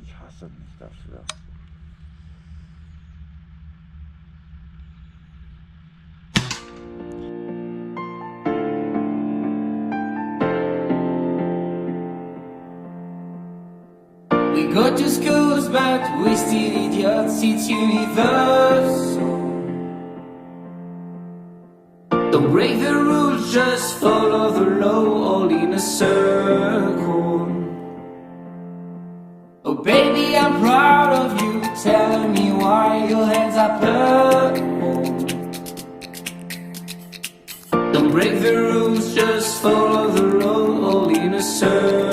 Ich hasse mich dafür. We go to schools, but we still idiots, it's universal. Don't break the rules, just follow the law, all in a circle. Oh baby, I'm proud of you, tell me why your hands are purple. Don't break the rules, just follow the law, all in a circle.